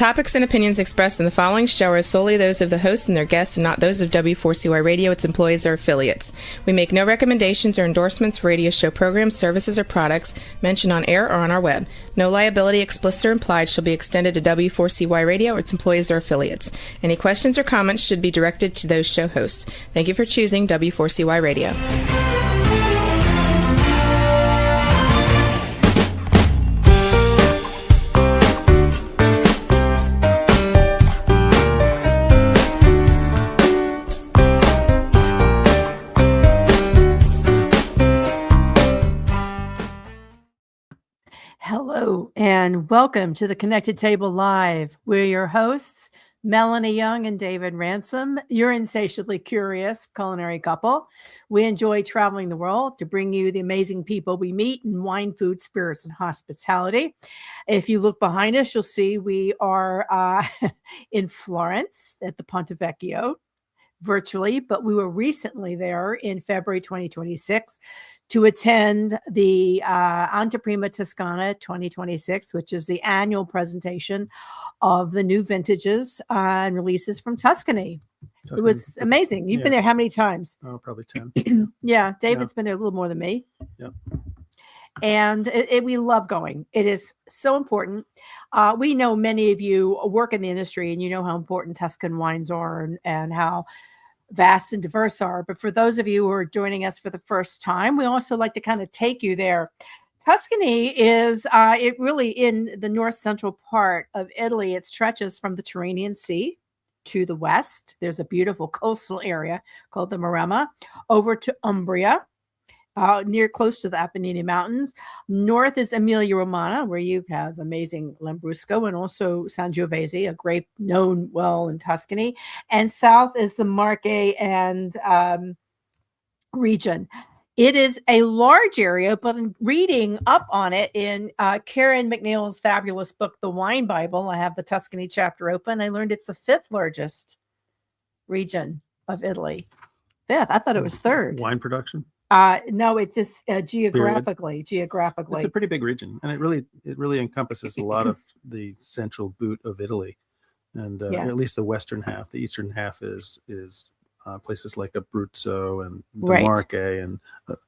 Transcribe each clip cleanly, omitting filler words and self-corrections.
topics and opinions expressed in the following show are solely those of the host and their guests and not those of W4CY Radio, its employees, or affiliates. We make no recommendations or endorsements for radio show programs, services, or products mentioned on air or on our web. No liability, explicit or implied, shall be extended to W4CY Radio or its employees or affiliates. Any questions or comments should be directed to those show hosts. Thank you for choosing W4CY Radio. Hello and welcome to the Connected Table Live. We're your hosts, Melanie Young and David Ransom. You're insatiably curious culinary couple. We enjoy traveling the world to bring you the amazing people we meet in wine, food, spirits, and hospitality. If you look behind us, you'll see we are in Florence at the Ponte Vecchio virtually, but we were recently there in February 2026 to attend the Anteprima Toscana 2026, which is the annual presentation of the new vintages and releases from Tuscany. Tuscany. It was amazing. You've been there how many times? Oh, probably 10. Yeah, David's been there a little more than me. Yeah. And we love going. It is so important. We know many of you work in the industry and you know how important Tuscan wines are and how vast and diverse are. But for those of you who are joining us for the first time, we also like to kind of take you there. Tuscany is it really in the north central part of Italy. It stretches from the Tyrrhenian Sea to the west. There's a beautiful coastal area called the Maremma over to Umbria, near close to the Apennine Mountains. North is Emilia-Romagna, where you have amazing Lambrusco and also Sangiovese, a grape known well in Tuscany. And south is the Marche and region. It is a large area, but in reading up on it in Karen McNeil's fabulous book, The Wine Bible, I have the Tuscany chapter open. I learned it's the fifth largest region of Italy. Fifth. I thought it was third. Wine production? No, it's just geographically. It's a pretty big region, and it really encompasses a lot of the central boot of Italy, and at least the western half. The eastern half is places like Abruzzo and the Marche and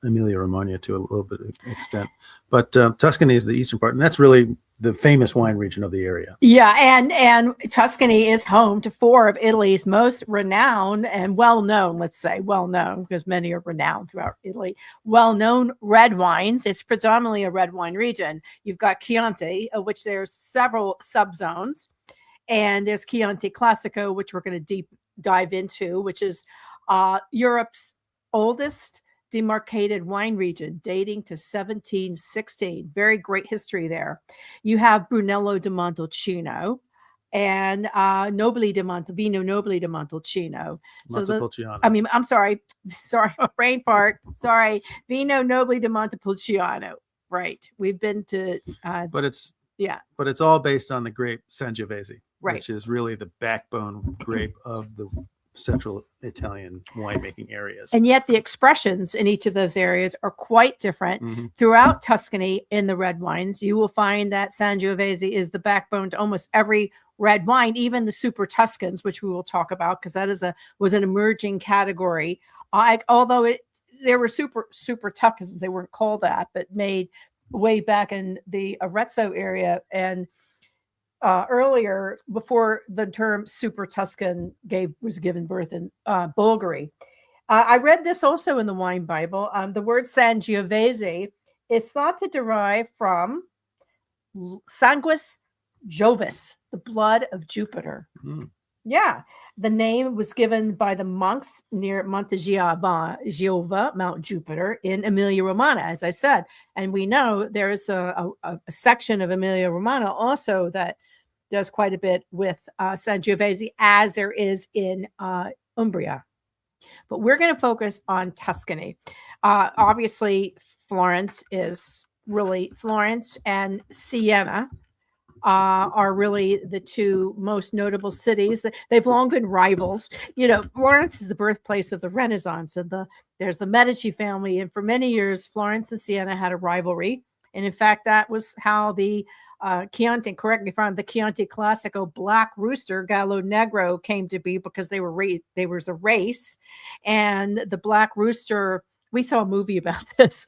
Emilia-Romagna to a little bit of extent. But Tuscany is the eastern part, and that's really the famous wine region of the area. Yeah, and Tuscany is home to four of Italy's most renowned and well-known, let's say well-known, because many are renowned throughout Italy, well-known red wines. It's predominantly a red wine region. You've got Chianti, of which there's several subzones, and there's Chianti Classico, which we're going to deep dive into, which is Europe's oldest demarcated wine region dating to 1716. Very great history there. You have Brunello di Montalcino and Vino Nobile di Montalcino. Montepulciano. I'm sorry, brain fart. Sorry, Vino Nobile di Montepulciano. Right. We've been to. But it's all based on the grape Sangiovese, right, which is really the backbone grape of the central Italian winemaking areas. And yet the expressions in each of those areas are quite different. Mm-hmm. Throughout Tuscany in the red wines, you will find that Sangiovese is the backbone to almost every red wine, even the super Tuscans, which we will talk about because that was an emerging category. Although there were super Tuscans, they weren't called that, but made way back in the Arezzo area and earlier, before the term super Tuscan was given birth in Bulgari. I read this also in the Wine Bible. The word Sangiovese is thought to derive from sanguis Jovis, the blood of Jupiter. Mm. Yeah, the name was given by the monks near Monte Giova, Mount Jupiter, in Emilia-Romagna, as I said. And we know there is a section of Emilia-Romagna also that does quite a bit with Sangiovese, as there is in Umbria. But we're going to focus on Tuscany. Obviously, Florence and Siena are really the two most notable cities. They've long been rivals. You know, Florence is the birthplace of the Renaissance, and there's the Medici family. And for many years, Florence and Siena had a rivalry. And in fact, that was how the Chianti, correct me if I'm wrong, the Chianti Classico Black Rooster Gallo Negro came to be because there was a race, and the Black Rooster. We saw a movie about this.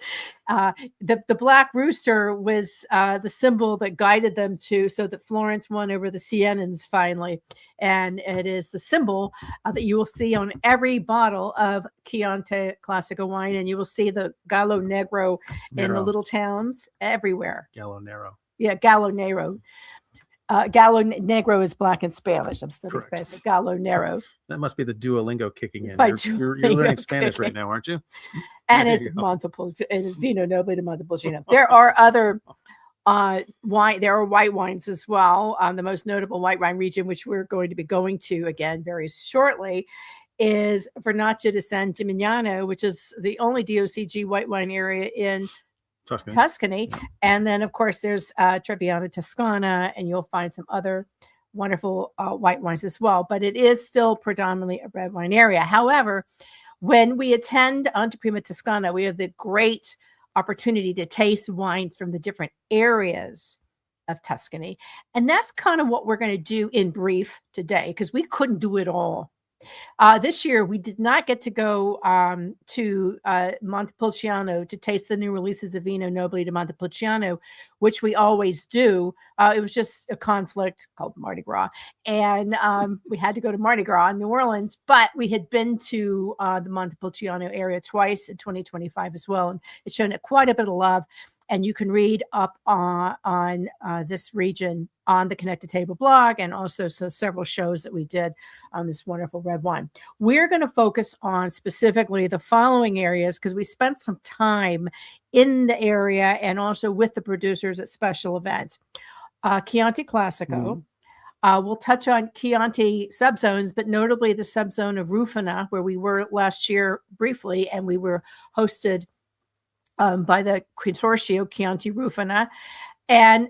The Black Rooster was the symbol that guided them so that Florence won over the Sienans finally. And it is the symbol that you will see on every bottle of Chianti Classico wine. And you will see the Gallo Negro in the little towns everywhere. Gallo Nero. Yeah, Gallo Negro. Gallo Negro is black in Spanish. I'm studying Spanish. So Gallo Nero. That must be the Duolingo kicking in. You're Duolingo learning Spanish right now, aren't you? And it's Vino Nobile de Montepulciano. There are other wine. There are white wines as well. The most notable white wine region, which we're going to be going to again very shortly, is Vernaccia di San Gimignano, which is the only DOCG white wine area in Tuscany. Yeah. And then, of course, there's Trebbiano Toscana, and you'll find some other wonderful white wines as well. But it is still predominantly a red wine area. However, when we attend Anteprima Toscana, we have the great opportunity to taste wines from the different areas of Tuscany. And that's kind of what we're going to do in brief today, because we couldn't do it all. This year, we did not get to go to Montepulciano to taste the new releases of Vino Nobile di Montepulciano, which we always do. It was just a conflict called Mardi Gras. And we had to go to Mardi Gras in New Orleans, but we had been to the Montepulciano area twice in 2025 as well. And it's shown it quite a bit of love. And you can read up on this region on the Connected Table blog, and also several shows that we did on this wonderful red wine. We're going to focus on specifically the following areas because we spent some time in the area and also with the producers at special events. Chianti Classico. We'll touch on Chianti subzones, but notably the subzone of Rufina, where we were last year briefly, and we were hosted by the Consortio Chianti Rufina. And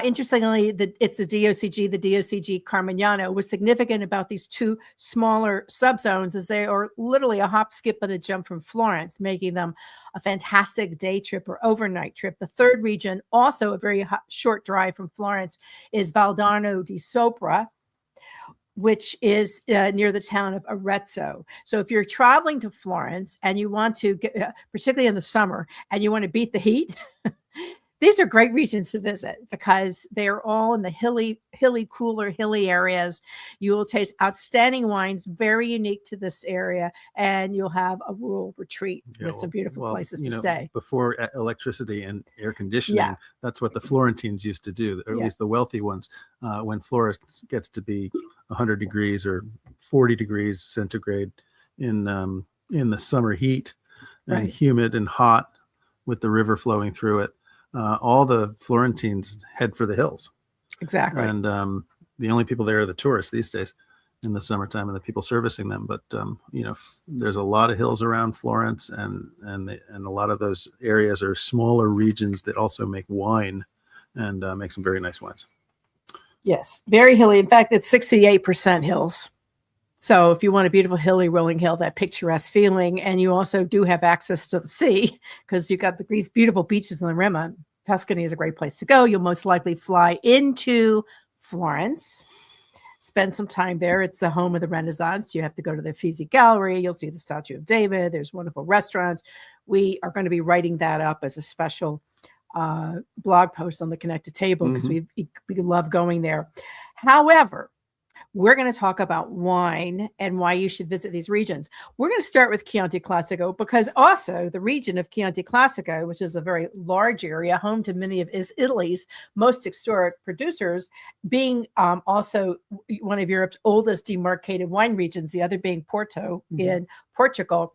interestingly, it's the DOCG Carmignano. Was significant about these two smaller subzones as they are literally a hop, skip, and a jump from Florence, making them a fantastic day trip or overnight trip. The third region, also a very short drive from Florence, is Valdarno di Sopra, which is near the town of Arezzo. So if you're traveling to Florence and you want to get, particularly in the summer, and you want to beat the heat, these are great regions to visit because they are all in the hilly areas. You will taste outstanding wines, very unique to this area, and you'll have a rural retreat with some beautiful places to stay. Before electricity and air conditioning, that's what the Florentines used to do, or at least the wealthy ones. When Florence gets to be 100 degrees or 40 degrees centigrade in the summer heat and humid and hot with the river flowing through it, all the Florentines head for the hills. Exactly. And the only people there are the tourists these days in the summertime and the people servicing them. But, there's a lot of hills around Florence, and a lot of those areas are smaller regions that also make wine and make some very nice wines. Yes, very hilly. In fact, it's 68% hills. So if you want a beautiful hilly rolling hill, that picturesque feeling, and you also do have access to the sea because you've got these beautiful beaches in the Rimma. Tuscany is a great place to go. You'll most likely fly into Florence, spend some time there. It's the home of the Renaissance. You have to go to the Uffizi Gallery. You'll see the statue of David. There's wonderful restaurants. We are going to be writing that up as a special blog post on the Connected Table because we love going there. However, we're going to talk about wine and why you should visit these regions. We're going to start with Chianti Classico because also the region of Chianti Classico, which is a very large area, home to many of Italy's most historic producers, being also one of Europe's oldest demarcated wine regions, the other being Porto in Portugal.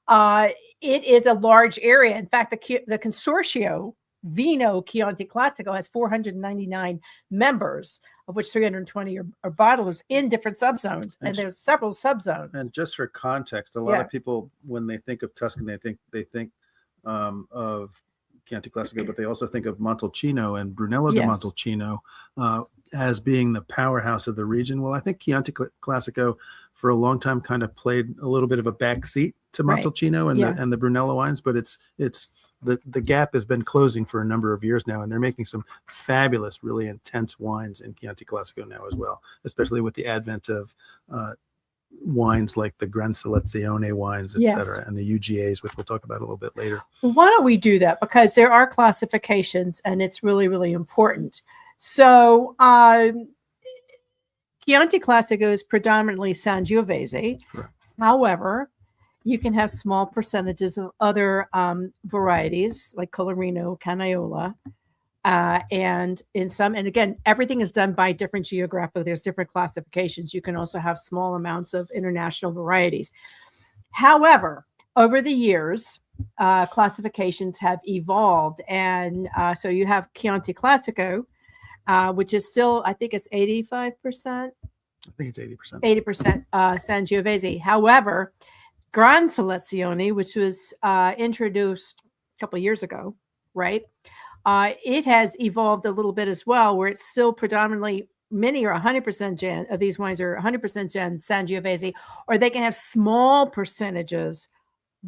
It is a large area. In fact, the Consortio Vino Chianti Classico has 499 members, of which 320 are bottlers in different subzones, and there's several subzones. And just for context, a lot of people, when they think of Tuscany, they think of Chianti Classico, but they also think of Montalcino and Brunello di Montalcino as being the powerhouse of the region. Well, I think Chianti Classico for a long time kind of played a little bit of a backseat to Montalcino and the Brunello wines, but it's the gap has been closing for a number of years now, and they're making some fabulous, really intense wines in Chianti Classico now as well, especially with the advent of wines like the Gran Selezione wines, etc., and the UGAs, which we'll talk about a little bit later. Why don't we do that? Because there are classifications, and it's really, really important. So Chianti Classico is predominantly Sangiovese. Sure. However, you can have small percentages of other varieties like Colorino, Canaiola, and again, everything is done by different geographic. There's different classifications. You can also have small amounts of international varieties. However, over the years, classifications have evolved, and so you have Chianti Classico, which is still, I think it's 85%. I think it's 80%. 80% Sangiovese. However, Gran Selezione, which was introduced a couple of years ago, right? It has evolved a little bit as well, where it's still predominantly, many are 100% of these wines are 100% Sangiovese, or they can have small percentages,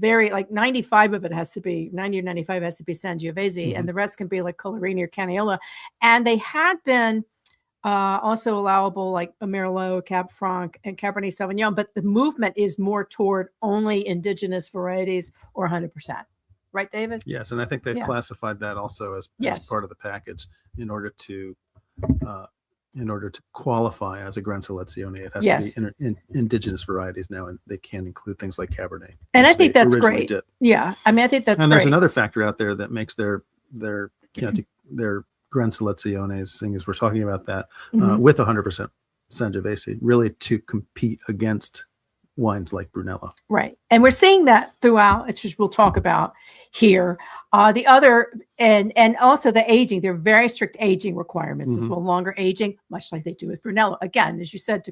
like 95 of it has to be, 90 or 95 has to be Sangiovese, and the rest can be like Colorino or Canaiola. And they had been also allowable like Merlot, Cab Franc, and Cabernet Sauvignon, but the movement is more toward only indigenous varieties or 100%. Right, David? Yes, and I think they've classified that also as part of the package in order to qualify as a Gran Selezione. It has to be indigenous varieties now, and they can include things like Cabernet. And I think that's great. Yeah, I mean, I think that's and great. There's another factor out there that makes their Gran Seleziones, seeing as we're talking about that, with 100% Sangiovese, really to compete against wines like Brunello. Right. And we're seeing that throughout, which we'll talk about here. The other, and also the aging, there are very strict aging requirements as well, longer aging, much like they do with Brunello. Again, as you said,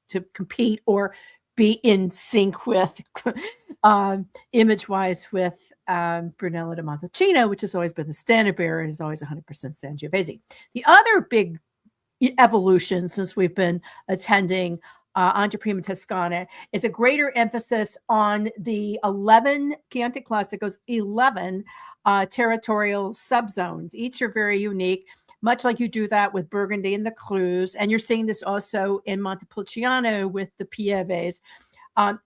to compete or be in sync with, image-wise with Brunello di Montalcino, which has always been the standard bearer and is always 100% Sangiovese. The other big evolution since we've been attending Anteprima Toscana is a greater emphasis on the 11 Chianti Classicos, 11 territorial subzones. Each are very unique, much like you do that with Burgundy and the Crus. And you're seeing this also in Montepulciano with the Pieves.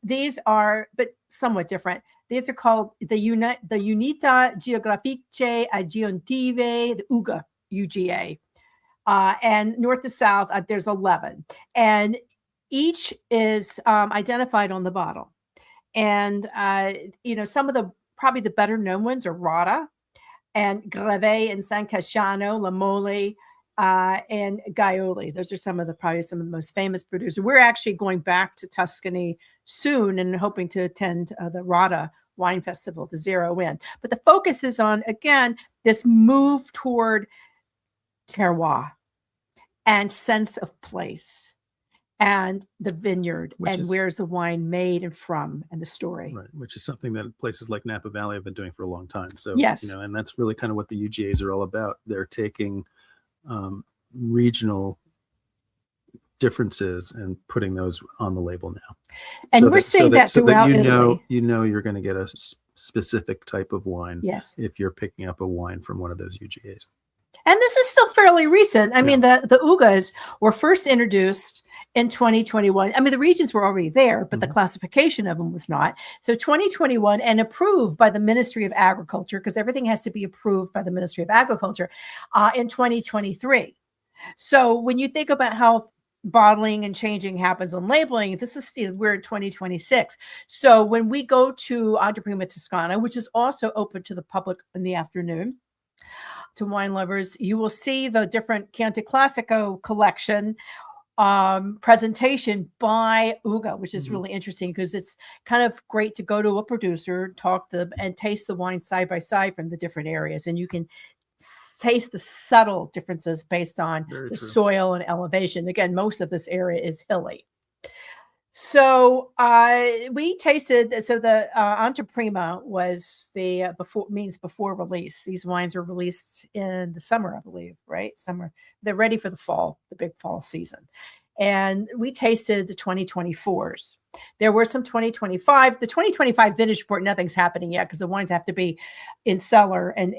These are, but somewhat different. These are called the Unità Geografiche Aggiuntive, the UGA, UGA. And north to south, there's 11. And each is identified on the bottle. And, some of the probably the better known ones are Rada and Greve and San Casciano, La Mole, and Gaioli. Those are probably some of the most famous producers. We're actually going back to Tuscany soon and hoping to attend the Rada Wine Festival, the Zero In. But the focus is on, again, this move toward terroir and sense of place. And the vineyard, where's the wine made and from, and the story. Right, which is something that places like Napa Valley have been doing for a long time. So, yes. And that's really kind of what the UGAs are all about. They're taking regional differences and putting those on the label now. And we're seeing that throughout Italy. You're going to get a specific type of wine. Yes. If you're picking up a wine from one of those UGAs. And this is still fairly recent. I mean, the UGAs were first introduced in 2021. I mean, the regions were already there, but the classification of them was not. So 2021 and approved by the Ministry of Agriculture, because everything has to be approved by the Ministry of Agriculture in 2023. So when you think about how bottling and changing happens on labeling, we're in 2026. So when we go to Anteprima Toscana, which is also open to the public in the afternoon, to wine lovers, you will see the different Chianti Classico collection presentation by UGA, which is really interesting because it's kind of great to go to a producer, talk to them, and taste the wine side by side from the different areas. And you can taste the subtle differences based on the soil and elevation. Again, most of this area is hilly. So we tasted, so the Anteprima was the before release. These wines were released in the summer, I believe, right? Summer. They're ready for the fall, the big fall season. and we tasted the 2024s. There were some 2025. The 2025 vintage report, nothing's happening yet because the wines have to be in cellar and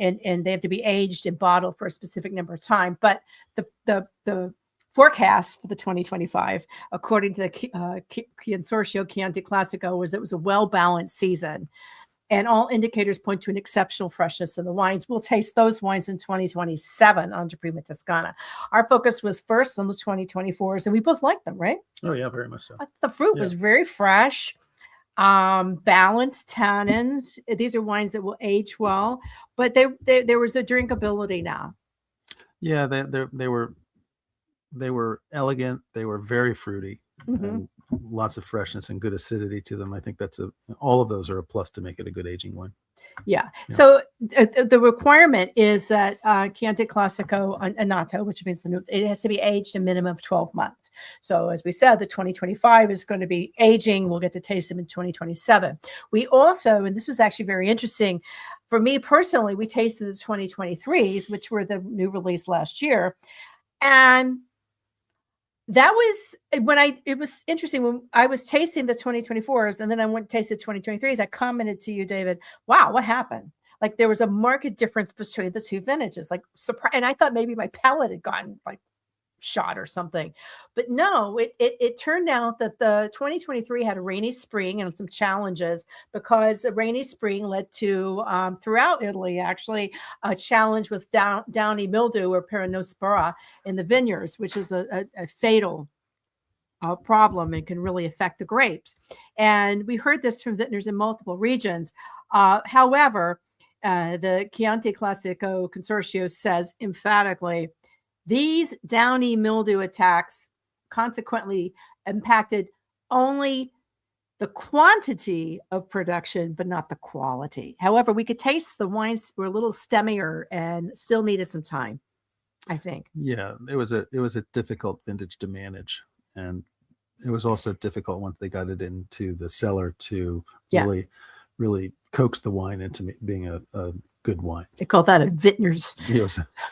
they have to be aged and bottled for a specific number of time. But the forecast for the 2025, according to the Consorzio Chianti Classico, was it was a well-balanced season. And all indicators point to an exceptional freshness in the wines. We'll taste those wines in 2027 under Prima Toscana. Our focus was first on the 2024s, and we both liked them, right? Oh, yeah, very much so. The fruit was very fresh, balanced tannins. These are wines that will age well, but there was a drinkability now. Yeah, they were elegant. They were very fruity. And lots of freshness and good acidity to them. I think all of those are a plus to make it a good aging wine. Yeah. So the requirement is that Chianti Classico Annato, which means it has to be aged a minimum of 12 months. So as we said, the 2025 is going to be aging. We'll get to taste them in 2027. We also, and this was actually very interesting for me personally, we tasted the 2023s, which were the new release last year. And that was it was interesting when I was tasting the 2024s and then I went and tasted 2023s. I commented to you, David, wow, what happened? Like there was a marked difference between the two vintages, like surprise. And I thought maybe my palate had gotten like shot or something, but no, it turned out that the 2023 had a rainy spring and some challenges because a rainy spring led to throughout Italy actually a challenge with downy mildew or peronospora in the vineyards, which is a fatal problem and can really affect the grapes. And we heard this from vintners in multiple regions. However, the Chianti Classico Consorzio says emphatically, these downy mildew attacks consequently impacted only the quantity of production, but not the quality. However, we could taste the wines were a little stemmier and still needed some time, I think. Yeah, it was a difficult vintage to manage. And it was also difficult once they got it into the cellar to really coax the wine into being a good wine. They call that a vintner's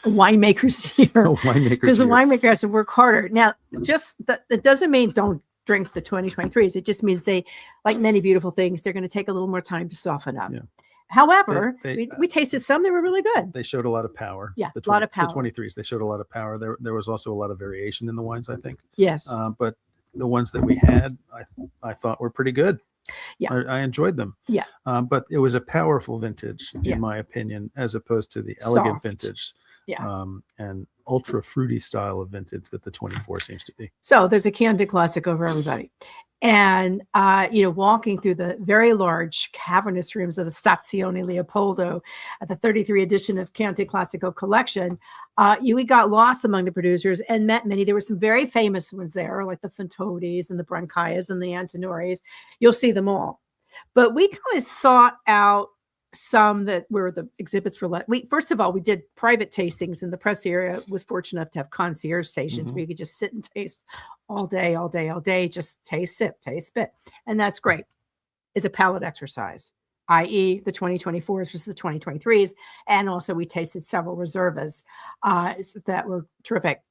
winemaker's year. Because the winemaker has to work harder. Now, just that doesn't mean don't drink the 2023s. It just means they, like many beautiful things, they're going to take a little more time to soften up. Yeah. However, we tasted some that were really good. They showed a lot of power. Yeah, a lot of power. The 23s, they showed a lot of power. There was also a lot of variation in the wines, I think. Yes. But the ones that we had, I thought were pretty good. Yeah, I enjoyed them. Yeah, but it was a powerful vintage, in my opinion, as opposed to the elegant vintage, and ultra fruity style of vintage that the 24 seems to be. So there's a Chianti Classico over everybody, and walking through the very large cavernous rooms of the Stazione Leopoldo at the 33 edition of Chianti Classico collection, we got lost among the producers and met many. There were some very famous ones there, like the Fantodis and the Brancaias and the Antinores. You'll see them all. But we kind of sought out some that were the exhibits were first of all, we did private tastings in the press area. Was fortunate enough to have concierge stations where you could just sit and taste all day, just taste, sip, taste, spit. And that's great. It's a palate exercise, i.e. the 2024s versus the 2023s. And also we tasted several reservas that were terrific.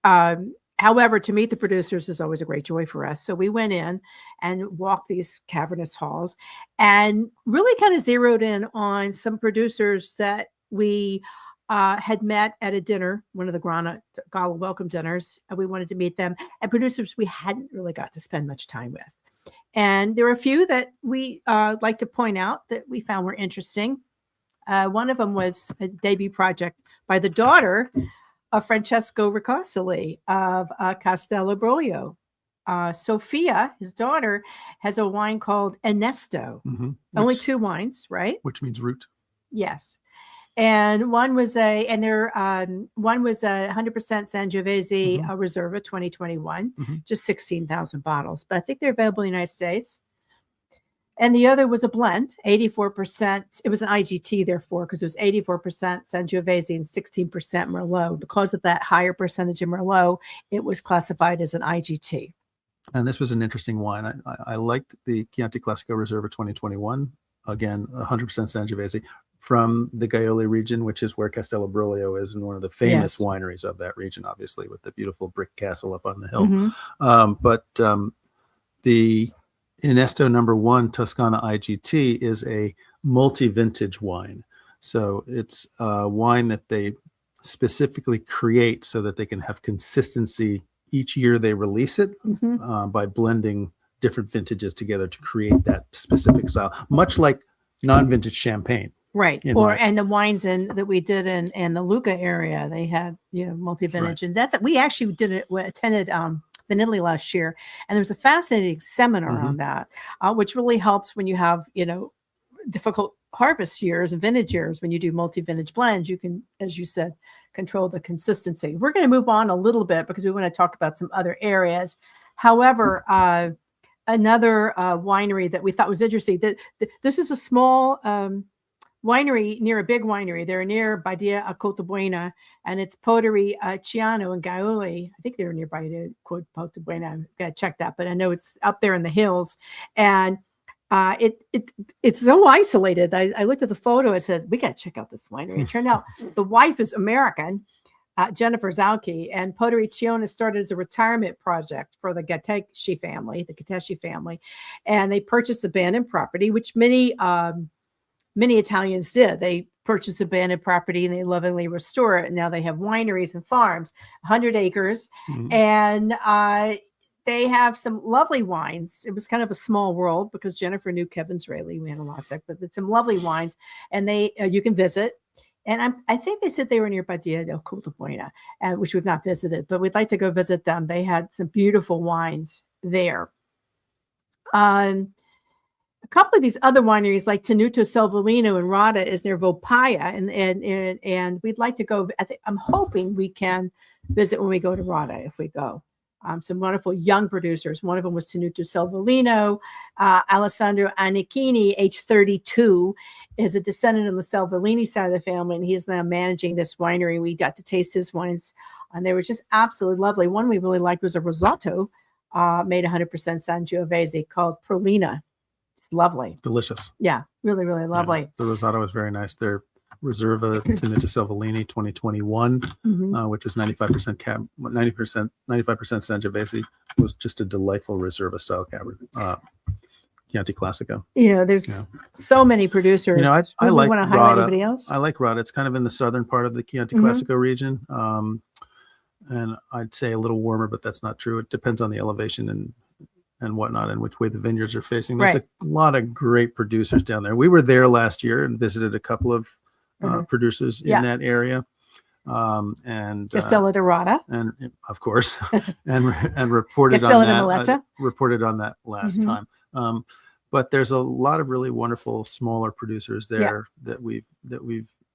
However, to meet the producers is always a great joy for us. So we went in and walked these cavernous halls and really kind of zeroed in on some producers that we had met at a dinner, one of the Gala welcome dinners. And we wanted to meet them, and producers we hadn't really got to spend much time with. And there were a few that we like to point out that we found were interesting. One of them was a debut project by the daughter of Francesco Riccosoli of Castellabroglio. Sophia, his daughter, has a wine called Ernesto. Only two wines, right? Which means root. Yes. And one was a 100% Sangiovese Reserva 2021, just 16,000 bottles. But I think they're available in the United States. And the other was a blend, 84%. It was an IGT, therefore, because it was 84% Sangiovese and 16% Merlot. Because of that higher percentage of Merlot, it was classified as an IGT. And this was an interesting wine. I liked the Chianti Classico Reserva 2021. Again, 100% Sangiovese. from the Gaiole region, which is where Castello Broglio is, and one of the famous wineries of that region, obviously, with the beautiful brick castle up on the hill. The Inesto #1 Toscana IGT is a multi-vintage wine. So it's a wine that they specifically create so that they can have consistency each year they release it, by blending different vintages together to create that specific style, much like non-vintage champagne. Right. And the wines that we did in the Lucca area, they had, multi-vintage. And that's, we actually attended in Italy last year, and there was a fascinating seminar on that, which really helps when you have, difficult harvest years and vintage years. When you do multi-vintage blends, you can, as you said, control the consistency. We're going to move on a little bit because we want to talk about some other areas. However, another winery that we thought was interesting, that this is a small winery near a big winery. They're near Badia a Cotabuena, and it's Poderi Ciano and Gaiole. I think they're nearby to Cotabuena. I've got to check that, but I know it's up there in the hills. And it's so isolated. I looked at the photo and said, we got to check out this winery. It turned out the wife is American, Jennifer Zalke, and Poderi Ciano started as a retirement project for the Gatteschi family. And they purchased abandoned property, which many Italians did. They purchased abandoned property and they lovingly restore it. And now they have wineries and farms, 100 acres. And they have some lovely wines. It was kind of a small world because Jennifer knew Kevin Zraly. We had a lot of sex, but it's some lovely wines. And they you can visit. And I think they said they were near Badia del Cotabuena, which we've not visited, but we'd like to go visit them. They had some beautiful wines there. A couple of these other wineries, like Tenuto Selvellino and Rada, is near Volpaia, and we'd like to go. I'm hoping we can visit when we go to Rada, if we go. Some wonderful young producers. One of them was Tenuto Selvellino. Alessandro Anichini, age 32, is a descendant of the Selvellini side of the family, and he is now managing this winery. We got to taste his wines, and they were just absolutely lovely. One we really liked was a risotto made 100% Sangiovese called Prolina. It's lovely. Delicious. Yeah, really, really lovely. Yeah, the risotto was very nice. Their Reserva Tenuto Selvellini 2021, which was 95% 95% Sangiovese, was just a delightful Reserva style Cabernet. Chianti Classico. There's so many producers. I like want to highlight anybody else? I like Rada. It's kind of in the southern part of the Chianti Classico region. And I'd say a little warmer, but that's not true. It depends on the elevation and whatnot, and which way the vineyards are facing. There's a lot of great producers down there. We were there last year and visited a couple of producers in that area. And Castello de Rada, and of course, and reported on that last time. But there's a lot of really wonderful smaller producers there that we've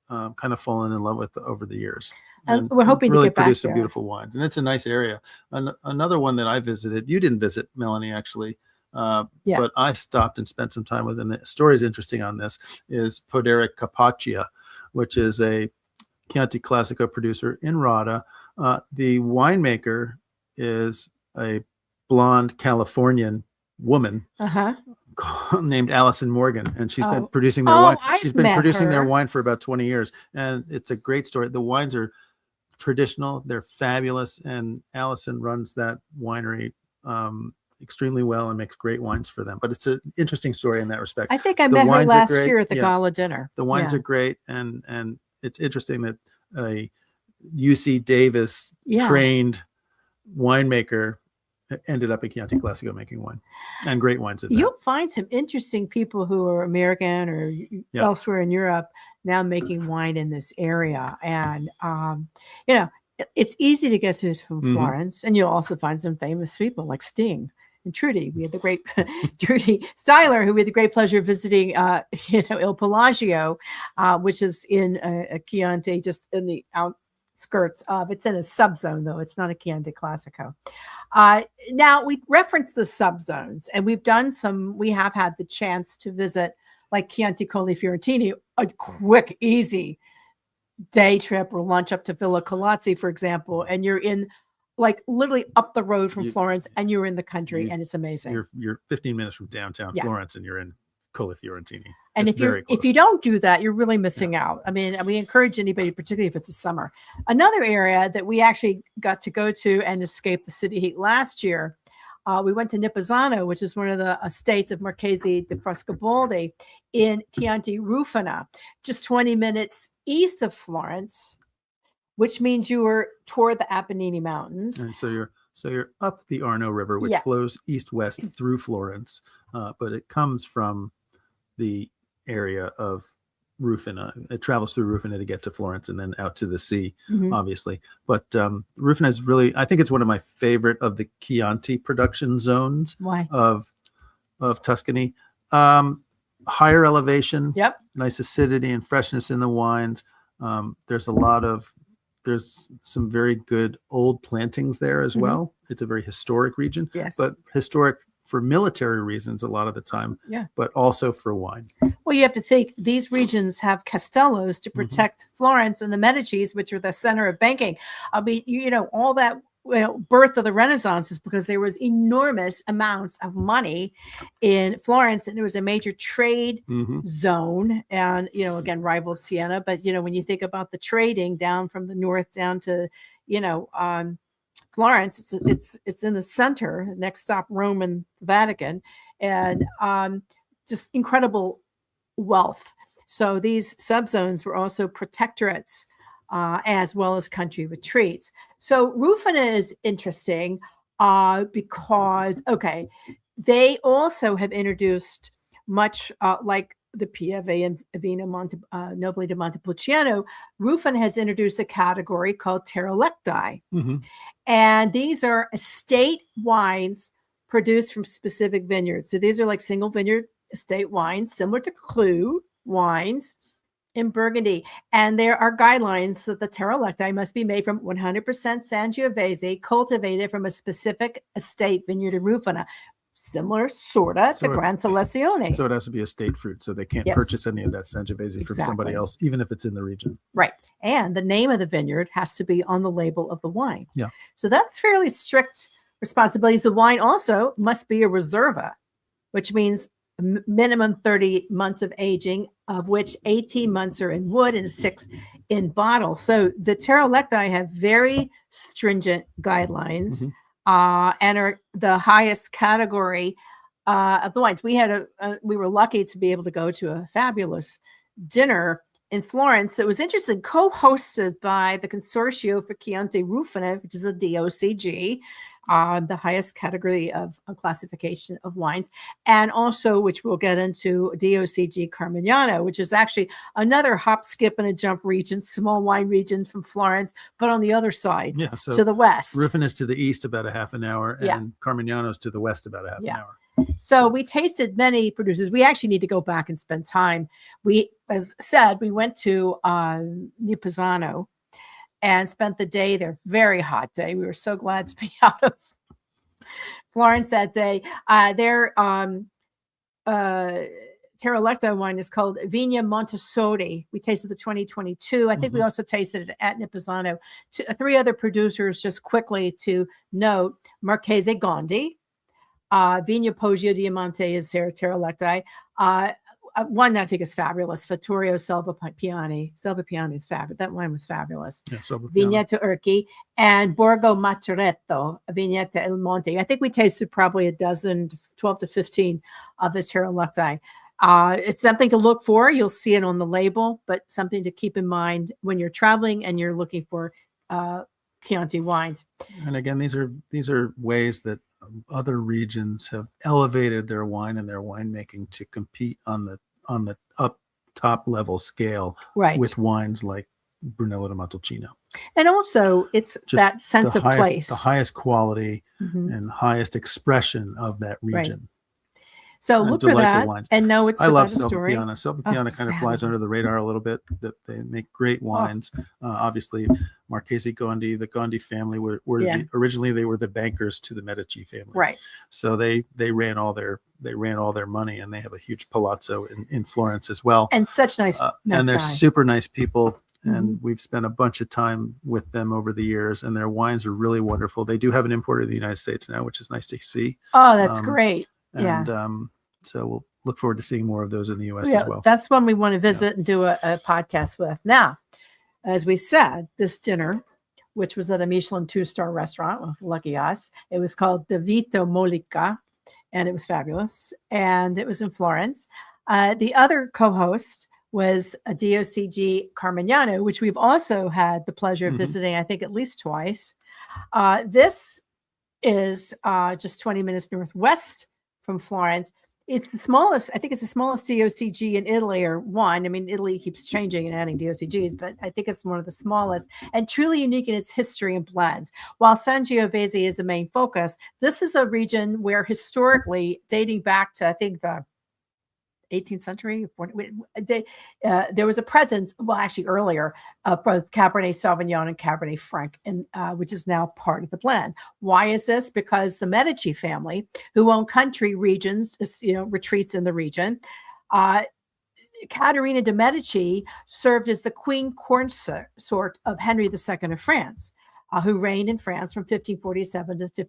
kind of fallen in love with over the years. And we're hoping really to get back produce some beautiful wines, and it's a nice area. Another one that I visited, you didn't visit, Melanie, actually, but I stopped and spent some time with, and the story is interesting on this, is Podere Capaccia, which is a Chianti Classico producer in Rada. The winemaker is a blonde Californian woman named Allison Morgan, and she's been producing their wine. She's been producing their wine for about 20 years, and it's a great story. The wines are traditional, they're fabulous, and Allison runs that winery extremely well and makes great wines for them. But it's an interesting story in that respect. I think I met her last year at the gala dinner. The wines are great, and it's interesting that a UC Davis trained winemaker ended up at Chianti Classico making wine, and great wines. You'll find some interesting people who are American or elsewhere in Europe now making wine in this area. And, it's easy to get to from Florence, and you'll also find some famous people like Sting and Trudy. We had the great Trudy Styler, who we had the great pleasure of visiting, Il Pelagio, which is in a Chianti, just in the outskirts of. It's in a subzone, though. It's not a Chianti Classico. Now, we referenced the subzones, and we have had the chance to visit, like Chianti Colli Fiorentini, a quick, easy day trip or lunch up to Villa Colazzi, for example, and you're in, like, literally up the road from Florence, and you're in the country, and it's amazing. You're 15 minutes from downtown Florence, and you're in Colli Fiorentini. And It's if you don't do that, you're really missing out. I mean, we encourage anybody, particularly if it's a summer. Another area that we actually got to go to and escape the city heat last year, we went to Nipozzano, which is one of the estates of Marchese di Frescobaldi in Chianti Rufina, just 20 minutes east of Florence, which means you were toward the Apennine Mountains. And so you're up the Arno River, which flows east-west through Florence, but it comes from the area of Rufina. It travels through Rufina to get to Florence and then out to the sea, obviously. But Rufina is really, I think it's one of my favorite of the Chianti production zones of Tuscany. Higher elevation, nice acidity and freshness in the wines. There's some very good old plantings there as well. It's a very historic region, but historic for military reasons a lot of the time, but also for wine. Well, you have to think these regions have castellos to protect Florence and the Medicis, which are the center of banking. I mean, all that birth of the Renaissance is because there was enormous amounts of money in Florence, and it was a major trade zone, and again rivaled Siena. But when you think about the trading down from the north down to Florence, it's in the center. Next stop, Rome and Vatican, and just incredible wealth. So these subzones were also protectorates, as well as country retreats. So Rufina is interesting because they also have introduced much like the Pieve and Vino Nobile di Montepulciano. Rufina has introduced a category called Terrolecti. And these are estate wines produced from specific vineyards. So these are like single vineyard estate wines, similar to Cru wines in Burgundy. And there are guidelines that the Terrolecti must be made from 100% Sangiovese, cultivated from a specific estate vineyard in Rufina. Similar, to Gran Selezione. So it has to be estate fruit, so they can't purchase any of that Sangiovese from somebody else, even if it's in the region. Right. And the name of the vineyard has to be on the label of the wine. Yeah. So that's fairly strict responsibilities. The wine also must be a Reserva, which means minimum 30 months of aging, of which 18 months are in wood and 6 in bottle. So the Terrolecti have very stringent guidelines. And are the highest category of the wines. We were lucky to be able to go to a fabulous dinner in Florence that was interesting, co-hosted by the Consortio for Chianti Rufina, which is a DOCG, the highest category of classification of wines, and also, which we'll get into, DOCG Carmignano, which is actually another hop, skip, and a jump region, small wine region from Florence, but on the other side, to the west. Rufina is to the east about a half an hour, and Carmignano is to the west about a half an hour. So we tasted many producers. We actually need to go back and spend time. As said, we went to Nipozzano and spent the day there. Very hot day. We were so glad to be out of Florence that day. Their Terrolecti wine is called Vigna Montessori. We tasted the 2022. I think we also tasted it at Nipozzano. 3 other producers, just quickly to note: Marchese Gondi, Vigna Poggio Diamante is their Terrolecti. One that I think is fabulous, Fattorio Selva Piani. Selva Piani is fabulous. That wine was fabulous. Vigneto Urchi and Borgo Maceretto, Vignetta Il Monte. I think we tasted probably a dozen, 12 to 15 of the Terrolecti. It's something to look for. You'll see it on the label, but something to keep in mind when you're traveling and you're looking for Chianti wines. And again, these are ways that other regions have elevated their wine and their winemaking to compete on the top level scale with wines like Brunello di Montalcino. And also, it's just that sense of place, the highest quality and highest expression of that region. So look for that and know it's I love Selva Piana. Selva Piana kind of flies under the radar a little bit. That they make great wines. Obviously, Marchese Gondi, the Gondi family were originally they were the bankers to the Medici family. Right. So they ran all their money, and they have a huge palazzo in Florence as well. And such nice and they're super nice people. And we've spent a bunch of time with them over the years, and their wines are really wonderful. They do have an importer in the United States now, which is nice to see. Oh, that's great. And so look forward to seeing more of those in the U.S. Yeah, as well. that's one we want to visit and do a podcast with. Now, as we said, this dinner, which was at a Michelin 2-star restaurant, well, lucky us, it was called De Vito Molica, and it was fabulous. And it was in Florence. The other co-host was a DOCG Carmignano, which we've also had the pleasure of visiting, I think, at least twice. This is just 20 minutes northwest from Florence. It's the smallest, I think it's the smallest DOCG in Italy, or one. I mean, Italy keeps changing and adding DOCGs, but I think it's one of the smallest and truly unique in its history and blends. While Sangiovese is the main focus, this is a region where historically, dating back to, I think, the 18th century, there was a presence, well, actually earlier, of both Cabernet Sauvignon and Cabernet Franc, which is now part of the blend. Why is this? Because the Medici family, who own country regions, retreats in the region, Caterina de' Medici served as the queen consort of Henry II of France, who reigned in France from 1547 to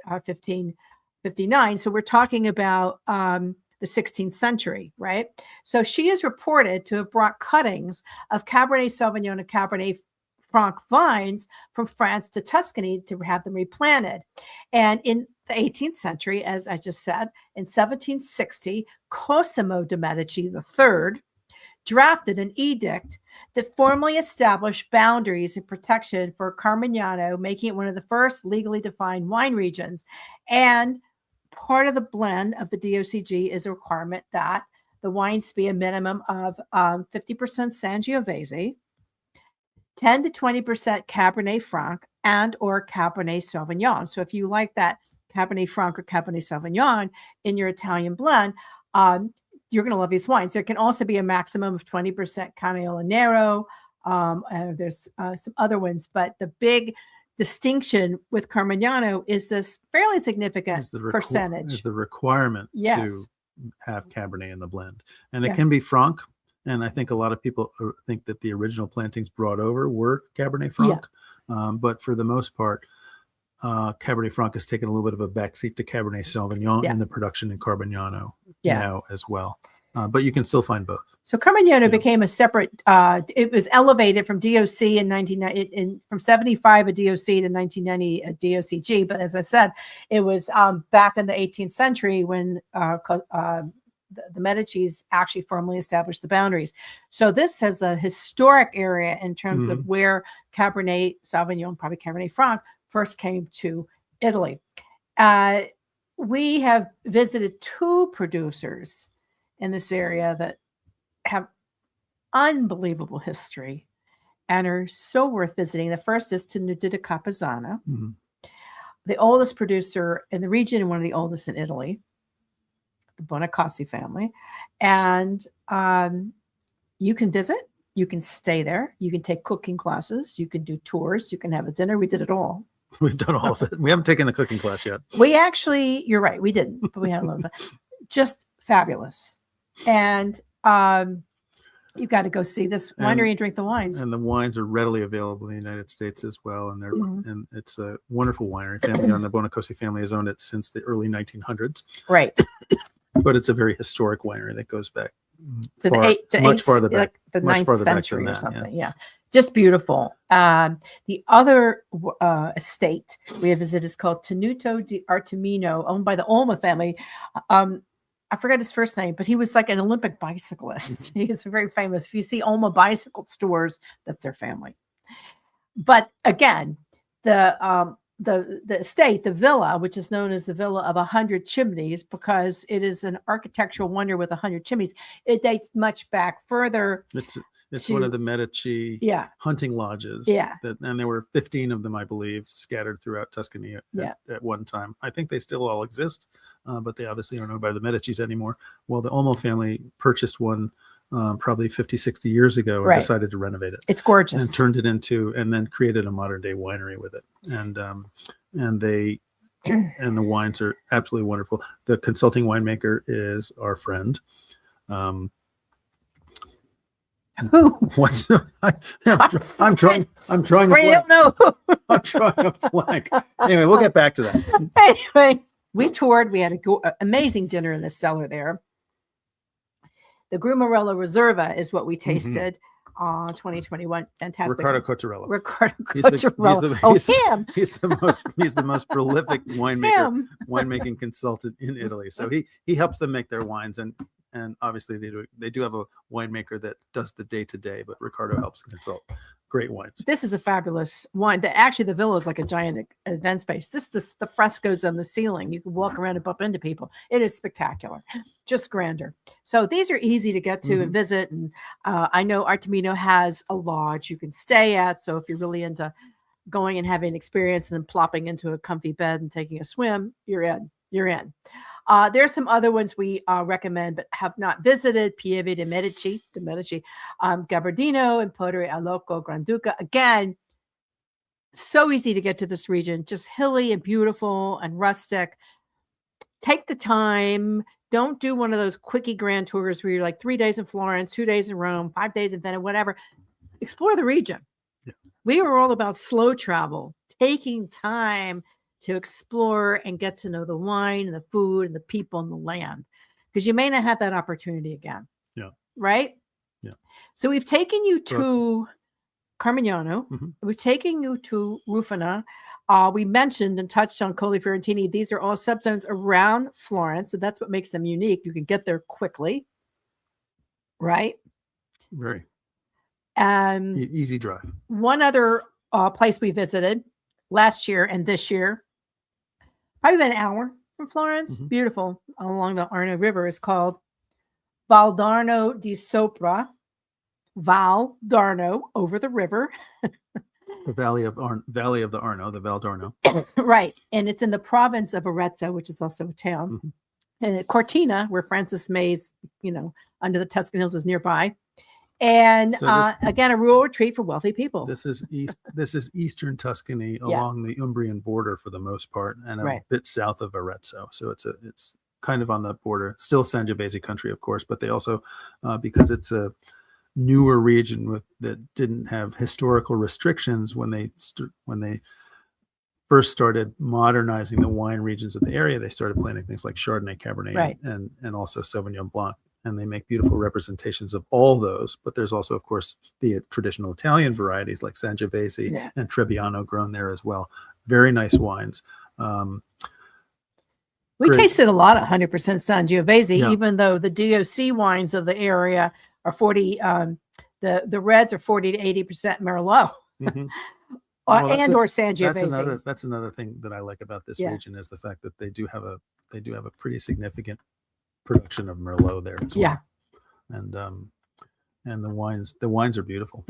1559. So we're talking about the 16th century, right? So she is reported to have brought cuttings of Cabernet Sauvignon and Cabernet Franc vines from France to Tuscany to have them replanted. And in the 18th century, as I just said, in 1760, Cosimo de' Medici III drafted an edict that formally established boundaries and protection for Carmignano, making it one of the first legally defined wine regions. And part of the blend of the DOCG is a requirement that the wines be a minimum of 50% Sangiovese, 10 to 20% Cabernet Franc, and or Cabernet Sauvignon. So if you like that Cabernet Franc or Cabernet Sauvignon in your Italian blend, you're going to love these wines. There can also be a maximum of 20% Canaiolo Nero. There's some other ones, but the big distinction with Carmignano is this fairly significant percentage. Is the requirement to have Cabernet in the blend. And it can be Franc. And I think a lot of people think that the original plantings brought over were Cabernet Franc. But for the most part, Cabernet Franc has taken a little bit of a backseat to Cabernet Sauvignon in the production in Carmignano now as well. But you can still find both. So Carmignano became a separate, it was elevated from DOC in 1990, from 75 a DOC to 1990 a DOCG. But as I said, it was back in the 18th century when the Medicis actually formally established the boundaries. So this is a historic area in terms of where Cabernet Sauvignon, probably Cabernet Franc, first came to Italy. We have visited 2 producers in this area that have unbelievable history and are so worth visiting. The first is Tenuta di Capozzano, the oldest producer in the region and one of the oldest in Italy, the Bonacassi family. And you can visit, you can stay there, you can take cooking classes, you can do tours, you can have a dinner. We did it all. We've done all of it. We haven't taken a cooking class yet. We actually, you're right, we didn't, but we had a little bit. Just fabulous. And you've got to go see this winery and drink the wines. And the wines are readily available in the United States as well. And they're and it's a wonderful winery. Family on the Bonacassi family has owned it since the early 1900s. Right. But it's a very historic winery that goes back much farther back, like the much 9th farther back century than or that. something. Yeah. Just beautiful. The other estate we have visited is called Tenuto di Artemino, owned by the Olma family. I forgot his first name, but he was like an Olympic bicyclist. He is very famous. If you see Olma bicycle stores, that's their family. But again, the estate, the villa, which is known as the Villa of 100 Chimneys, because it is an architectural wonder with 100 chimneys. It dates much back further. It's one of the Medici hunting lodges. And there were 15 of them, I believe, scattered throughout Tuscany at one time. I think they still all exist, but they obviously aren't owned by the Medicis anymore. Well, the Olmo family purchased one probably 50, 60 years ago and decided to renovate it. It's gorgeous. And turned it into, and then created a modern day winery with it. And the wines are absolutely wonderful. The consulting winemaker is our friend. Who? What's I'm trying. I'm trying. I don't know. I'm trying to blank. Anyway, we'll get back to that. Anyway, we toured. We had an amazing dinner in the cellar there. The Grumarella Reserva is what we tasted. 2021, fantastic. Riccardo Cottarello. He's the most prolific winemaking consultant in Italy. So he helps them make their wines, and obviously they do have a winemaker that does the day-to-day, but Riccardo helps consult. Great wines. This is a fabulous wine. Actually, the villa is like a giant event space. The frescoes on the ceiling. You can walk around and bump into people. It is spectacular, just grandeur. So these are easy to get to and visit. And I know Artemino has a lodge you can stay at. So if you're really into going and having an experience and then plopping into a comfy bed and taking a swim, you're in. There's some other ones we recommend but have not visited. Pieve de Medici, Gabardino, and Podere Aloco, Granduca. Again, so easy to get to this region, just hilly and beautiful and rustic. Take the time. Don't do one of those quickie grand tours where you're like 3 days in Florence, 2 days in Rome, 5 days in Venice, whatever. Explore the region. Yeah. We were all about slow travel, taking time to explore and get to know the wine and the food and the people and the land, because you may not have that opportunity again. Yeah. Right? Yeah. So we've taken you to Carmignano. We've taken you to Rufina. We mentioned and touched on Colli Fiorentini. These are all subzones around Florence. So that's what makes them unique. You can get there quickly. Right? Very. Easy drive. One other place we visited last year and this year, probably about an hour from Florence. Beautiful along the Arno River, is called Valdarno di Sopra. Valdarno, over the river. The Valley of the Arno, the Valdarno. Right. And it's in the province of Arezzo, which is also a town. And Cortina, where Francis May's, under the Tuscan hills, is nearby. And so again, a rural retreat for wealthy people. This is eastern Tuscany along the Umbrian border for the most part, and a bit south of Arezzo. So it's kind of on the border. Still Sangiovese country, of course, but they also, because it's a newer region that didn't have historical restrictions when they first started modernizing the wine regions of the area, they started planting things like Chardonnay, Cabernet, and also Sauvignon Blanc. And they make beautiful representations of all those. But there's also, of course, the traditional Italian varieties like Sangiovese and Trebbiano grown there as well. Very nice wines. We tasted a lot of 100% Sangiovese, even though the DOC wines of the area are 40. The reds are 40 to 80% Merlot, or Sangiovese. That's another thing that I like about this region, is the fact that they do have a pretty significant production of Merlot there as well. And the wines are beautiful.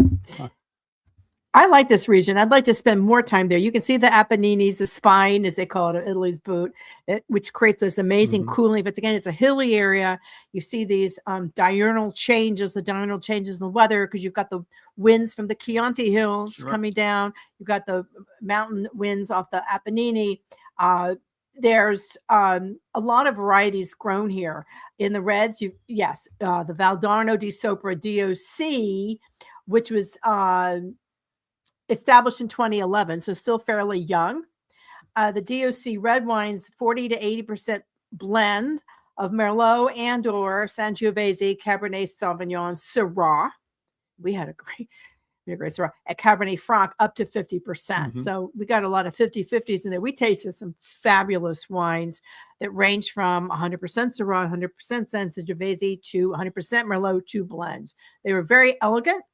I like this region. I'd like to spend more time there. You can see the Apennines, the spine, as they call it, Italy's boot, which creates this amazing cooling. But again, it's a hilly area. You see these diurnal changes in the weather, because you've got the winds from the Chianti hills coming down. You've got the mountain winds off the Apennine. There's a lot of varieties grown here. In the reds, the Valdarno di Sopra DOC, which was established in 2011, so still fairly young. The DOC red wines, 40 to 80% blend of Merlot and or Sangiovese, Cabernet Sauvignon, Syrah. We had a great Syrah. At Cabernet Franc, up to 50%. So we got a lot of 50-50s in there. We tasted some fabulous wines that range from 100% Syrah, 100% Sangiovese to 100% Merlot, 2 blends. They were very elegant.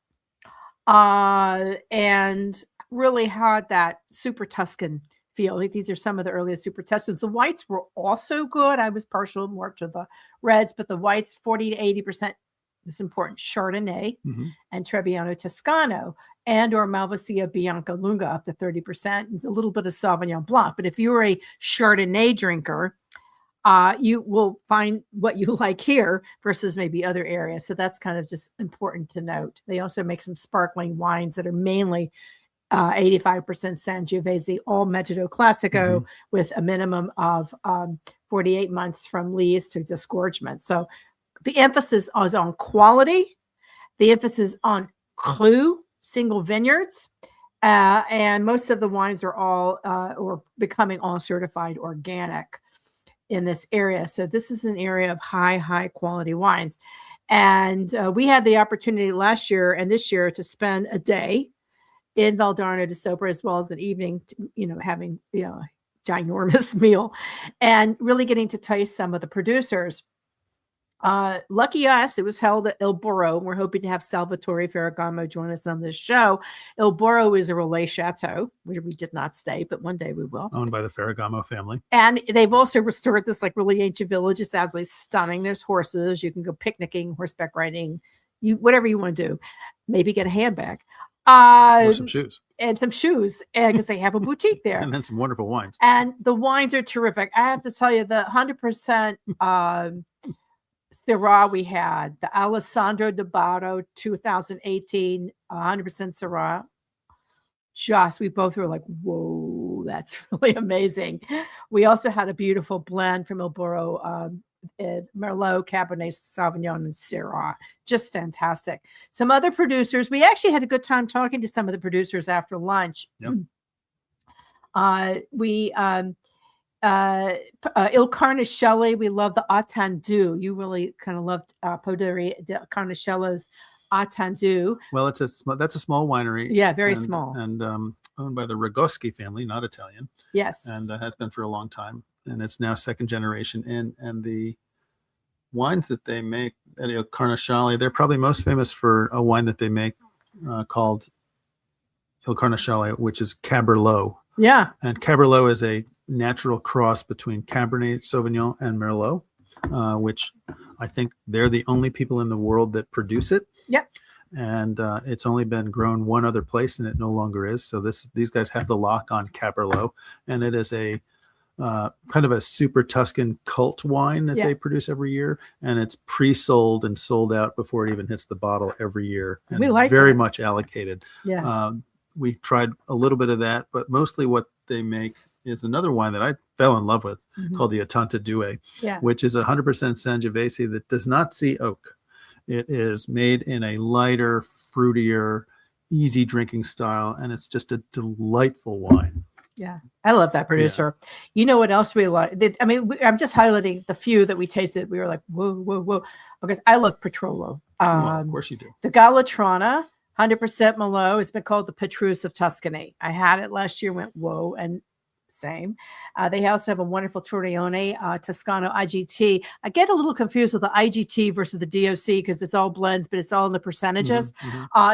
And really had that super Tuscan feel. I think these are some of the earliest super Tuscans. The whites were also good. I was partial more to the reds, but the whites, 40 to 80%, this important Chardonnay and Trebbiano Toscano, and or Malvasia Bianca Lunga up to 30%. And a little bit of Sauvignon Blanc. But if you're a Chardonnay drinker, you will find what you like here versus maybe other areas. So that's kind of just important to note. They also make some sparkling wines that are mainly 85% Sangiovese, all Metodo Classico, with a minimum of 48 months from lees to disgorgement. So the emphasis is on quality, the emphasis on cru, single vineyards, and most of the wines are all or becoming all certified organic. in this area. So this is an area of high quality wines. And we had the opportunity last year and this year to spend a day in Valdarno di Sopra, as well as an evening, having, a ginormous meal and really getting to taste some of the producers. Lucky us, it was held at Il Boro. We're hoping to have Salvatore Ferragamo join us on this show. Il Boro is a Relais chateau where we did not stay, but one day we will. Owned by the Ferragamo family. And they've also restored this like really ancient village. It's absolutely stunning. There's horses. You can go picnicking, horseback riding, whatever you want to do. Maybe get a handbag. Or some shoes. And some shoes, and because they have a boutique there. And then some wonderful wines. And the wines are terrific. I have to tell you, the 100% Syrah we had, the Alessandro de Baro 2018, 100% Syrah. We both were like, whoa, that's really amazing. We also had a beautiful blend from Il Boro, Merlot, Cabernet Sauvignon, and Syrah. Just fantastic. Some other producers. We actually had a good time talking to some of the producers after lunch. Yep. Il Carnicelli, we love the Attendu. You really kind of loved Poderi Carnicello's Attendu. Well, that's a small winery. Yeah, very small. And owned by the Ragoschi family, not Italian. Yes. And has been for a long time. And it's now second generation. And the wines that they make at Il Carnicelli, they're probably most famous for a wine that they make called Il Carnicelli, which is Cabernet. Yeah. And Cabernet is a natural cross between Cabernet Sauvignon and Merlot, which I think they're the only people in the world that produce it. Yep. And it's only been grown one other place, and it no longer is. So these guys have the lock on Cabernet, and it is a kind of a super Tuscan cult wine that they produce every year, and it's pre-sold and sold out before it even hits the bottle every year. And we like very that. much allocated. Yeah. We tried a little bit of that, but mostly what they make is another wine that I fell in love with called the Attenta Due, which is 100% Sangiovese that does not see oak. It is made in a lighter, fruitier, easy drinking style, and it's just a delightful wine. Yeah, I love that producer. Yeah. You know what else we like? I'm just highlighting the few that we tasted. We were like, whoa, because I love Petrolo. Of course you do. The Galatrana, 100% Merlot, has been called the Petrus of Tuscany. I had it last year, went whoa, and same. They also have a wonderful Torrione Toscano IGT. I get a little confused with the IGT versus the DOC because it's all blends, but it's all in the percentages.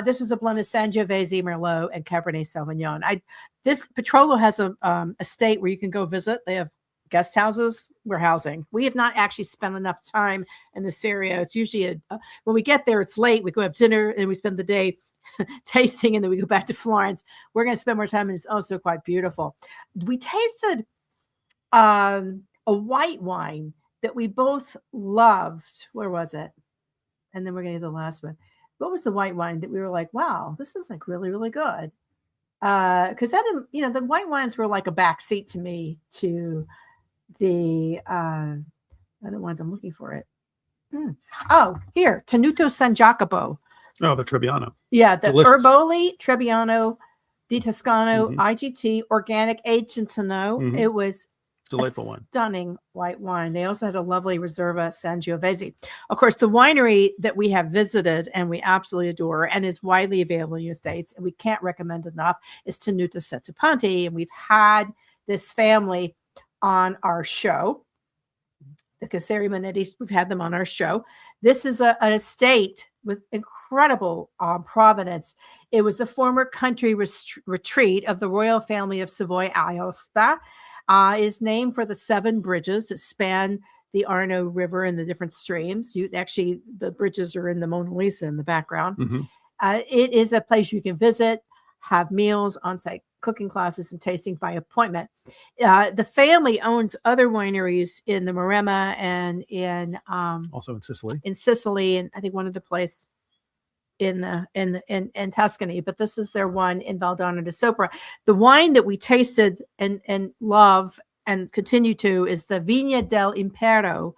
This was a blend of Sangiovese, Merlot, and Cabernet Sauvignon. This Petrolo has a estate where you can go visit. They have guest houses. We're housing. We have not actually spent enough time in this area. It's usually when we get there, it's late. We go have dinner and we spend the day tasting, and then we go back to Florence. We're going to spend more time, and it's also quite beautiful. We tasted a white wine that we both loved. Where was it? And then we're going to do the last one. What was the white wine that we were like, wow, this is like really, really good? Because the white wines were like a backseat to me to the other ones. I'm looking for it. Oh, here, Tenuto San Jacopo. Oh, the Trebbiano. Yeah, the Delicious. Herboli Trebbiano di Toscano IGT, organic, aged in tonneau. It was delightful wine. Stunning white wine. They also had a lovely Reserva Sangiovese. Of course, the winery that we have visited and we absolutely adore and is widely available in the States, and we can't recommend enough, is Tenuto Settipanti. And we've had this family on our show. The Caseri Manettis, we've had them on our show. This is an estate with incredible provenance. It was the former country retreat of the royal family of Savoy-Aosta. Is named for the 7 bridges that span the Arno River and the different streams. The bridges are in the Mona Lisa in the background. It is a place you can visit, have meals, on-site cooking classes, and tasting by appointment. The family owns other wineries in the Maremma and in also in Sicily. In Sicily, and I think one other place in Tuscany, but this is their one in Valdarno di Sopra. The wine that we tasted and love and continue to is the Vigna del Impero,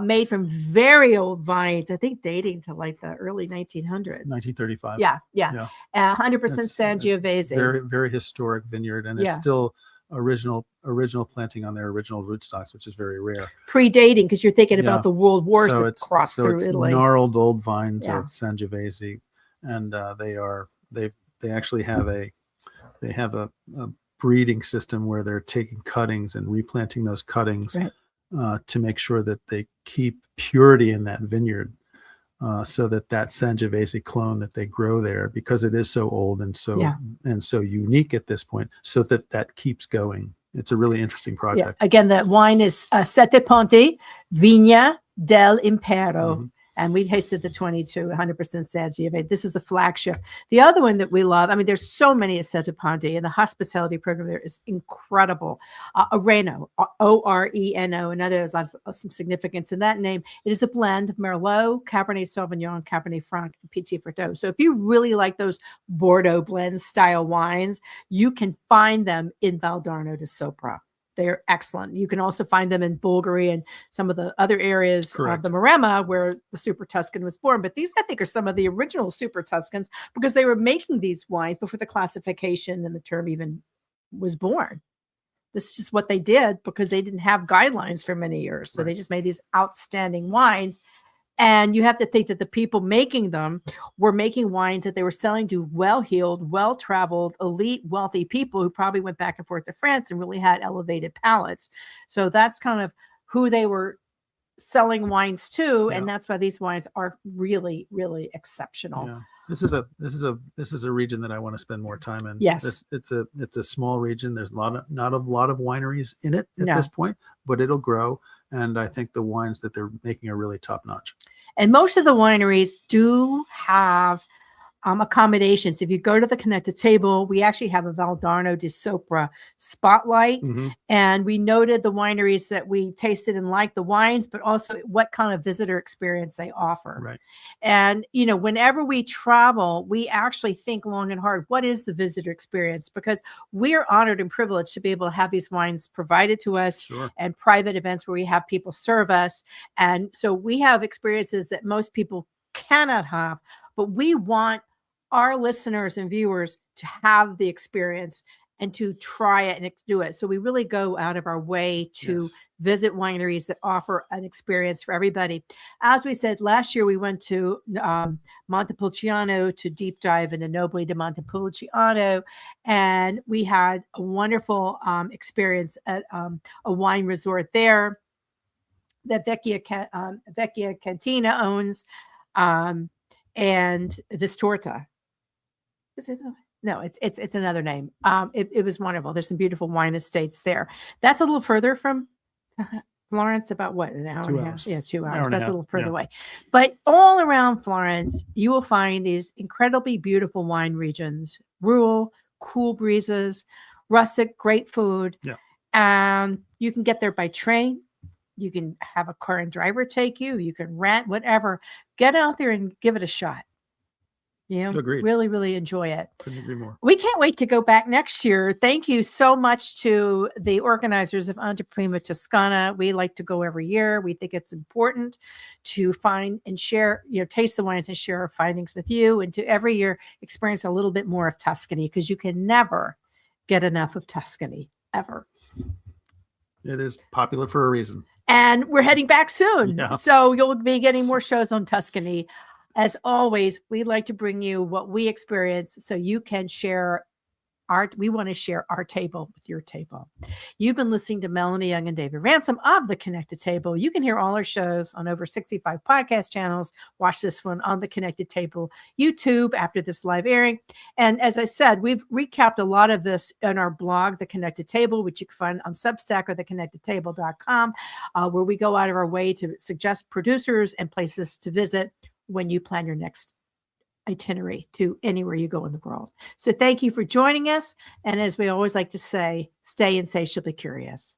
made from very old vines, I think dating to like the early 1900s. 1935. Yeah. 100% Sangiovese. Very, very historic vineyard, and it's still original planting on their original rootstocks, which is very rare. Predating, because you're thinking about the world wars so that crossed through Italy. Gnarled old vines of Sangiovese, and they actually have a breeding system where they're taking cuttings and replanting those cuttings to make sure that they keep purity in that vineyard. So that Sangiovese clone that they grow there, because it is so old and so unique at this point, so that keeps going. It's a really interesting project. Yeah. Again, that wine is Sette Ponti, Vigna del Impero. And we tasted the 22, 100% Sangiovese. This is the flagship. The other one that we love, I mean, there's so many at Sette Ponti, and the hospitality program there is incredible. Oreno, O-R-E-N-O, and there's lots of some significance in that name. It is a blend of Merlot, Cabernet Sauvignon, Cabernet Franc, and Petit Verdot. So if you really like those Bordeaux blend style wines, you can find them in Valdarno di Sopra. They're excellent. You can also find them in Bulgari and some of the other areas of the Maremma where the Super Tuscan was born. But these, I think, are some of the original Super Tuscans, because they were making these wines before the classification and the term even was born. This is just what they did, because they didn't have guidelines for many years. So they just made these outstanding wines. And you have to think that the people making them were making wines that they were selling to well-heeled, well-traveled, elite, wealthy people who probably went back and forth to France and really had elevated palates. So that's kind of who they were selling wines to, and that's why these wines are really, really exceptional. Yeah. This is a region that I want to spend more time in. Yes, it's a small region. There's not a lot of wineries in it at this point, but it'll grow. And I think the wines that they're making are really top notch. And most of the wineries do have accommodations. If you go to the Connected Table, we actually have a Valdarno di Sopra spotlight, and we noted the wineries that we tasted and liked the wines, but also what kind of visitor experience they offer. Right. And, you know, whenever we travel, we actually think long and hard, what is the visitor experience? Because we are honored and privileged to be able to have these wines provided to us and private events where we have people serve us. And so we have experiences that most people cannot have, but we want our listeners and viewers to have the experience and to try it and do it. So we really go out of our way to visit wineries that offer an experience for everybody. As we said, last year we went to Montepulciano to deep dive into Nobili di Montepulciano, and we had a wonderful experience at a wine resort there that Vecchia Cantina owns, and Vistorta. Is it? No, it's another name. It was wonderful. There's some beautiful wine estates there. That's a little further from Florence, about what, an hour 2 and a hours. half? Yeah, 2 hours. That's a little further yeah. away. But all around Florence, you will find these incredibly beautiful wine regions, rural, cool breezes, rustic, great food. Yeah. And you can get there by train. You can have a car and driver take you. You can rent, whatever. Get out there and give it a shot. You know, Agreed. really, really enjoy it. Couldn't agree more. We can't wait to go back next year. Thank you so much to the organizers of Anteprima Toscana. We like to go every year. We think it's important to find and share, taste the wines and share our findings with you, and to every year experience a little bit more of Tuscany, because you can never get enough of Tuscany, ever. It is popular for a reason. And we're heading back soon. Yeah. So you'll be getting more shows on Tuscany. As always, we like to bring you what we experience so you can share we want to share our table with your table. You've been listening to Melanie and David Ransom of The Connected Table. You can hear all our shows on over 65 podcast channels. Watch this one on The Connected Table YouTube after this live airing. And as I said, we've recapped a lot of this in our blog, The Connected Table, which you can find on Substack or theconnectedtable.com, where we go out of our way to suggest producers and places to visit when you plan your next itinerary to anywhere you go in the world. So thank you for joining us. And as we always like to say, stay insatiably curious.